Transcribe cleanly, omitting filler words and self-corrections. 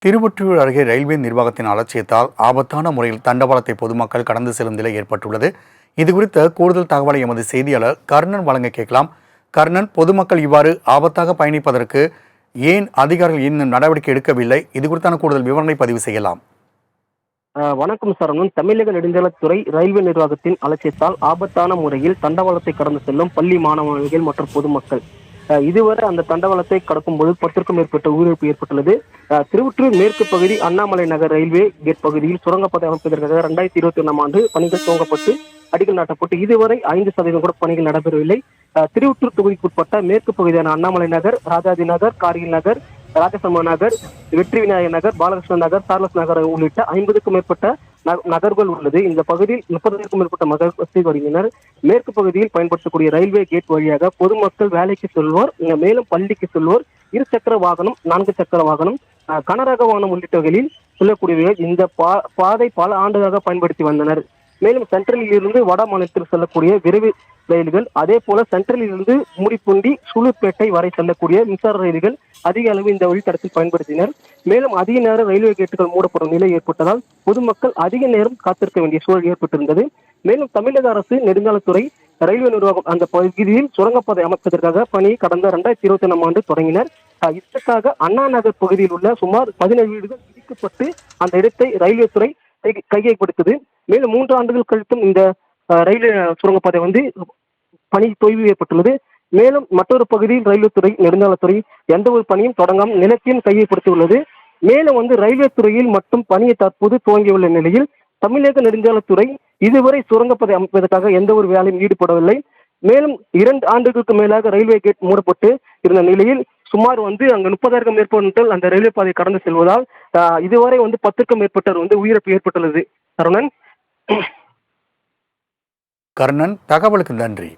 திருவொற்றியூர் அருகே ரயில்வே நிர்வாகத்தின் அலட்சியத்தால் ஆபத்தான முறையில் தண்டவாளத்தை பொதுமக்கள் கடந்து செல்லும் நிலை ஏற்பட்டுள்ளது. இதுகுறித்த கூடுதல் தகவலை எமது செய்தியாளர் கர்ணன் வழங்க கேட்கலாம். கர்ணன், பொதுமக்கள் இவ்வாறு ஆபத்தாக பயணிப்பதற்கு ஏன் அதிகாரிகள் இன்னும் நடவடிக்கை எடுக்கவில்லை? இது குறித்தான கூடுதல் விவரங்களை பதிவு செய்யலாம். வணக்கம் சரவணன். தமிழக நெடுஞ்சாலைத்துறை ரயில்வே நிர்வாகத்தின் அலட்சியத்தால் ஆபத்தான முறையில் தண்டவாளத்தை கடந்து செல்லும் பள்ளி மாணவர்கள் மற்றும் பொதுமக்கள் இதுவரை அந்த தண்டவாளத்தை கடக்கும்போது 10க்கும் மேற்பட்ட உயிரிழப்பு ஏற்பட்டுள்ளது. திருவொற்றியூர் மேற்கு பகுதி அண்ணாமலை நகர் ரயில்வே கேட் பகுதியில் சுரங்கப்பாதை அமைப்பதற்காக 2021ஆம் ஆண்டு பணிகள் துவங்கப்பட்டு அடிக்கல் நாட்டப்பட்டு இதுவரை 5% கூட பணிகள் நடைபெறவில்லை. திருவொற்றியூர் தொகுதிக்குட்பட்ட மேற்கு பகுதியான அண்ணாமலை நகர், ராஜாஜி நகர், கார்கில் நகர், ராஜசம்மா நகர், வெற்றி விநாயகர் நகர், பாலகிருஷ்ணன் நகர், சார்லஸ் நகர் உள்ளிட்ட 50க்கும் மேற்பட்ட நகர்கள் உள்ளது. இந்த பகுதியில் 30க்கும் மேற்பட்ட மக்கள் வசதி வருகின்றனர். மேற்கு பகுதியில் பயன்படுத்தக்கூடிய ரயில்வே கேட் வழியாக பொதுமக்கள் வேலைக்கு செல்வோர், மேலும் பள்ளிக்கு செல்வோர், 2 சக்கர வாகனம், 4 சக்கர வாகனம், கனரக வாகனம் உள்ளிட்டவர்களில் செல்லக்கூடியவர்கள் இந்த பாதை பல ஆண்டுகளாக பயன்படுத்தி வந்தனர். மேலும் சென்ட்ரலில் இருந்து வட மாநிலத்தில் செல்லக்கூடிய விரைவு ரயில்கள், அதே போல சென்ட்ரலில் இருந்து மூடிப்பூண்டி சூலூர்பேட்டை வரை செல்லக்கூடிய மின்சார ரயில்கள் அதிக அளவு இந்த வழித்தடத்தில் பயன்படுத்தினர். மேலும் அதிக நேரம் ரயில்வே கேட்டுகள் மூடப்படும் நிலை ஏற்பட்டதால் பொதுமக்கள் அதிக நேரம் காத்திருக்க வேண்டிய சூழல் ஏற்பட்டிருந்தது. மேலும் தமிழக அரசு நெடுஞ்சாலைத்துறை ரயில்வே நிர்வாகம் அந்த பகுதியில் சுரங்கப்பாதை அமைப்பதற்காக பணியை கடந்த 2021ஆம் ஆண்டு தொடங்கினர். இதற்காக அண்ணா நகர் பகுதியில் உள்ள சுமார் 17 வீடுகள் இடிக்கப்பட்டு அந்த இடத்தை ரயில்வே துறை கையகப்படுத்தது. மேலும் 3 ஆண்டுகள் கழித்தும் இந்த ரயில்வே சுரங்கப்பாதை பணி தொய்வு ஏற்பட்டுள்ளது. மேலும் மற்றொரு பகுதியில் ரயில்வே துறை நெடுஞ்சாலைத்துறை எந்த ஒரு பணியும் தொடங்காமல் நிலத்தையும் கையகப்படுத்தியுள்ளது. மேலும் ரயில்வே துறையில் மட்டும் பணியை தற்போது துவங்கியுள்ள நிலையில் தமிழக நெடுஞ்சாலைத்துறை இதுவரை சுரங்கப்பாதை அமைப்பதற்காக எந்த ஒரு வேலையும் ஈடுபடவில்லை. மேலும் 2 ஆண்டுகளுக்கு மேலாக ரயில்வே கேட் மூடப்பட்டு இருந்த நிலையில் சுமார் அங்கு 30,000 மேற்பட்டவர்கள் அந்த ரயில்வே பாதை கடந்து செல்வதால் இதுவரை 10க்கும் மேற்பட்டவர் உயிரிழப்பு ஏற்பட்டுள்ளது. சரவணன். கர்ணன், தகவலுக்கு நன்றி.